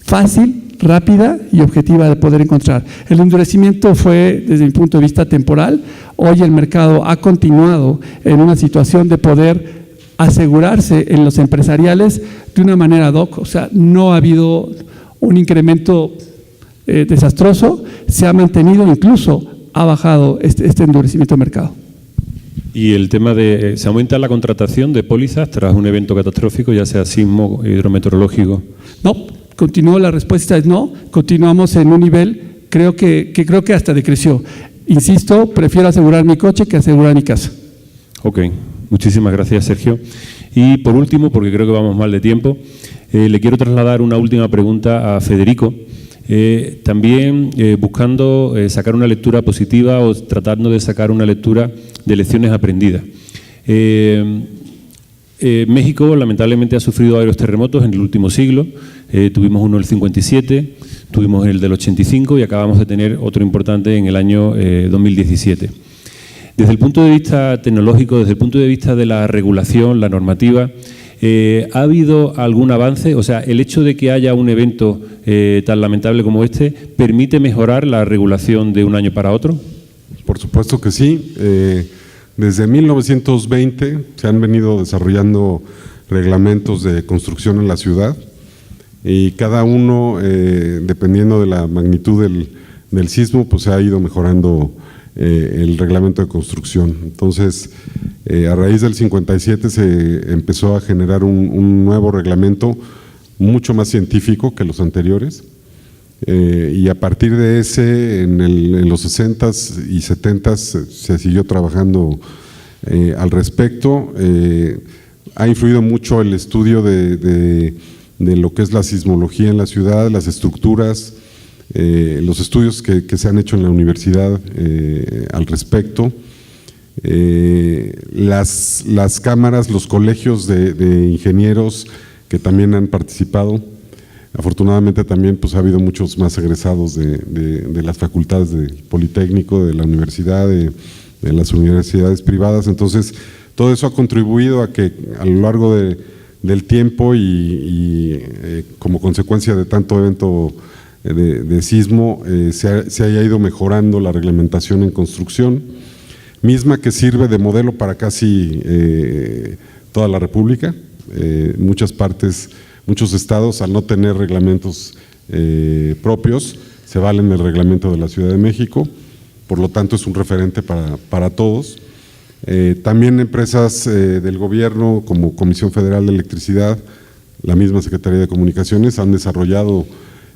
fácil, rápida y objetiva de poder encontrar. El endurecimiento fue, desde mi punto de vista, temporal. Hoy el mercado ha continuado en una situación de poder asegurarse en los empresariales de una manera ad hoc, o sea, no ha habido un incremento desastroso, se ha mantenido, incluso ha bajado este endurecimiento del mercado. Y el tema de, ¿se aumenta la contratación de pólizas tras un evento catastrófico, ya sea sismo, hidrometeorológico? No, la respuesta es no, continuamos en un nivel, creo que hasta decreció. Insisto, prefiero asegurar mi coche que asegurar mi casa. Ok, muchísimas gracias, Sergio. Y por último, porque creo que vamos mal de tiempo, le quiero trasladar una última pregunta a Federico, también buscando sacar una lectura positiva o tratando de sacar una lectura de lecciones aprendidas. México lamentablemente ha sufrido varios terremotos en el último siglo. Tuvimos uno del 57, tuvimos el del 85 y acabamos de tener otro importante en el año 2017. Desde el punto de vista tecnológico, desde el punto de vista de la regulación, la normativa, ¿ha habido algún avance? O sea, ¿el hecho de que haya un evento tan lamentable como este permite mejorar la regulación de un año para otro? Por supuesto que sí. Desde 1920 se han venido desarrollando reglamentos de construcción en la ciudad y cada uno, dependiendo de la magnitud del sismo, pues se ha ido mejorando el reglamento de construcción. Entonces, a raíz del 57 se empezó a generar un nuevo reglamento mucho más científico que los anteriores. Y a partir de ese, en los 60s y 70s se siguió trabajando al respecto. Ha influido mucho el estudio de lo que es la sismología en la ciudad, las estructuras, los estudios que se han hecho en la universidad al respecto, las cámaras, los colegios de ingenieros que también han participado. Afortunadamente también pues, ha habido muchos más egresados de las facultades del Politécnico, de la universidad, de las universidades privadas. Entonces, todo eso ha contribuido a que a lo largo del tiempo y como consecuencia de tanto evento de sismo, se haya ido mejorando la reglamentación en construcción, misma que sirve de modelo para casi toda la República. Muchas partes, muchos estados, al no tener reglamentos propios, se valen del reglamento de la Ciudad de México, por lo tanto es un referente para todos. También empresas del gobierno como Comisión Federal de Electricidad, la misma Secretaría de Comunicaciones, han desarrollado,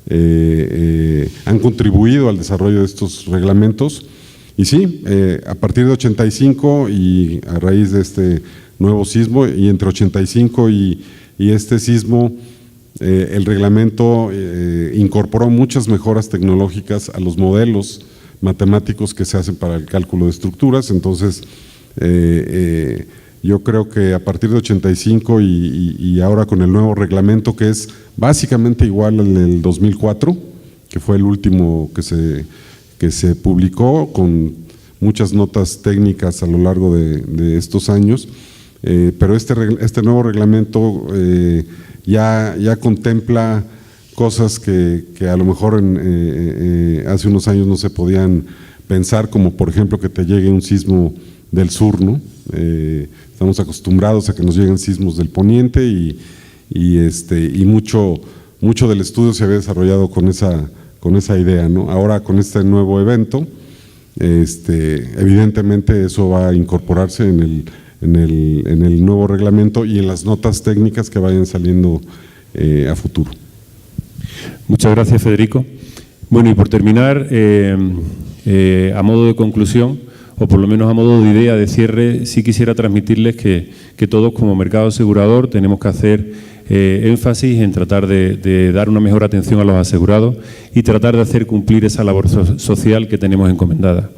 han contribuido al desarrollo de estos reglamentos. Y sí, a partir de 85 y a raíz de este nuevo sismo, y entre 85 y este sismo, el reglamento incorporó muchas mejoras tecnológicas a los modelos matemáticos que se hacen para el cálculo de estructuras. Entonces, yo creo que a partir de 85 y ahora con el nuevo reglamento, que es básicamente igual al del 2004, que fue el último que se publicó, con muchas notas técnicas a lo largo de estos años, pero este nuevo reglamento ya contempla cosas que a lo mejor hace unos años no se podían pensar, como por ejemplo que te llegue un sismo del sur, ¿no? Estamos acostumbrados a que nos lleguen sismos del poniente y mucho del estudio se había desarrollado con esa idea, ¿no? Ahora con este nuevo evento, evidentemente eso va a incorporarse en el nuevo reglamento y en las notas técnicas que vayan saliendo a futuro. Muchas gracias, Federico. Bueno, y por terminar, a modo de conclusión, o por lo menos a modo de idea de cierre, sí quisiera transmitirles que todos como mercado asegurador tenemos que hacer énfasis en tratar de dar una mejor atención a los asegurados y tratar de hacer cumplir esa labor social que tenemos encomendada.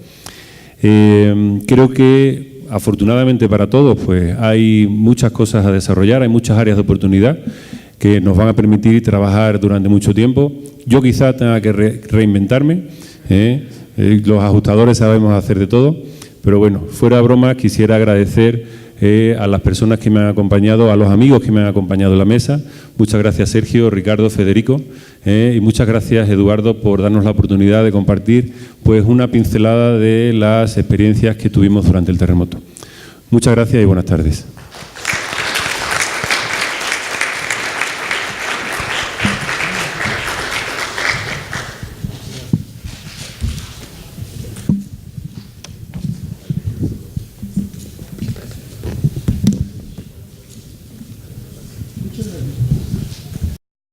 Creo que afortunadamente para todos pues hay muchas cosas a desarrollar, hay muchas áreas de oportunidad que nos van a permitir trabajar durante mucho tiempo. Yo quizá tenga que reinventarme, los ajustadores sabemos hacer de todo, pero bueno, fuera broma, quisiera agradecer a las personas que me han acompañado, a los amigos que me han acompañado en la mesa. Muchas gracias, Sergio, Ricardo, Federico, y muchas gracias, Eduardo, por darnos la oportunidad de compartir pues una pincelada de las experiencias que tuvimos durante el terremoto. Muchas gracias y buenas tardes.